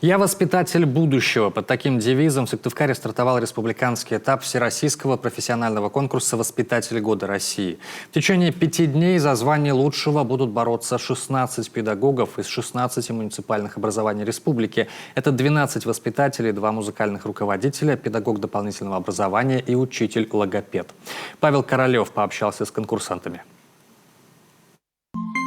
«Я воспитатель будущего». Под таким девизом в Сыктывкаре стартовал республиканский этап всероссийского профессионального конкурса «Воспитатель года России». В течение 5 дней за звание лучшего будут бороться 16 педагогов из 16 муниципальных образований республики. Это 12 воспитателей, 2 музыкальных руководителя, педагог дополнительного образования и учитель-логопед. Павел Королев пообщался с конкурсантами.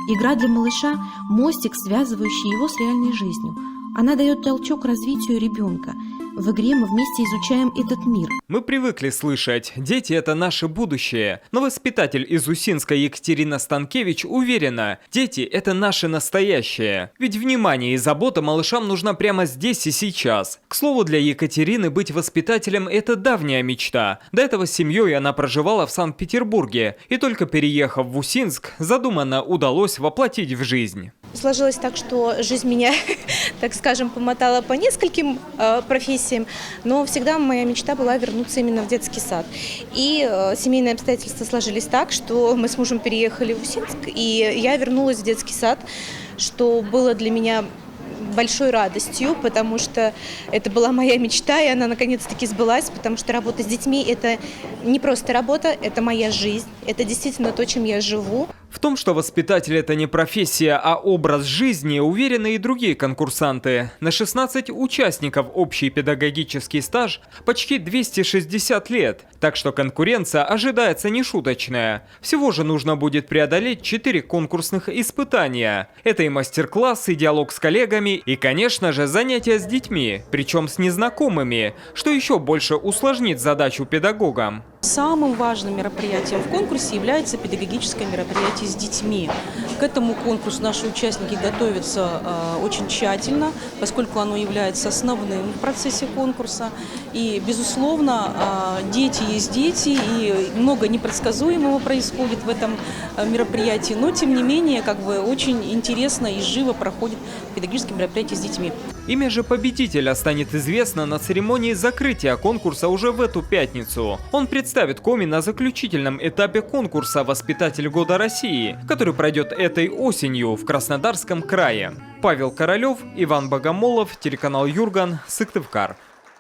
Игра для малыша – мостик, связывающий его с реальной жизнью. Она дает толчок развитию ребенка. В игре мы вместе изучаем этот мир. Мы привыкли слышать: дети – это наше будущее. Но воспитатель из Усинска Екатерина Станкевич уверена: дети – это наше настоящее. Ведь внимание и забота малышам нужна прямо здесь и сейчас. К слову, для Екатерины быть воспитателем – это давняя мечта. До этого с семьей она проживала в Санкт-Петербурге. И только переехав в Усинск, задуманное удалось воплотить в жизнь. Сложилось так, что жизнь меня, так скажем, помотала по нескольким профессиям, но всегда моя мечта была вернуться именно в детский сад. И семейные обстоятельства сложились так, что мы с мужем переехали в Усинск, и я вернулась в детский сад, что было для меня большой радостью, потому что это была моя мечта, и она наконец-таки сбылась, потому что работа с детьми – это не просто работа, это моя жизнь, это действительно то, чем я живу. В том, что воспитатель – это не профессия, а образ жизни, уверены и другие конкурсанты. На 16 участников общий педагогический стаж почти 260 лет. Так что конкуренция ожидается нешуточная. Всего же нужно будет преодолеть 4 конкурсных испытания. Это и мастер-класс, и диалог с коллегами, и, конечно же, занятия с детьми, причем с незнакомыми, что еще больше усложнит задачу педагогам. Самым важным мероприятием в конкурсе является педагогическое мероприятие с детьми. К этому конкурсу наши участники готовятся очень тщательно, поскольку оно является основным в процессе конкурса. И, безусловно, дети есть дети, и много непредсказуемого происходит в этом мероприятии. Но, тем не менее, очень интересно и живо проходит педагогическое мероприятие с детьми. Имя же победителя станет известно на церемонии закрытия конкурса уже в эту пятницу. Он представит Коми на заключительном этапе конкурса «Воспитатель года России», который пройдет этой осенью в Краснодарском крае. Павел Королев, Иван Богомолов, телеканал Юрган, Сыктывкар.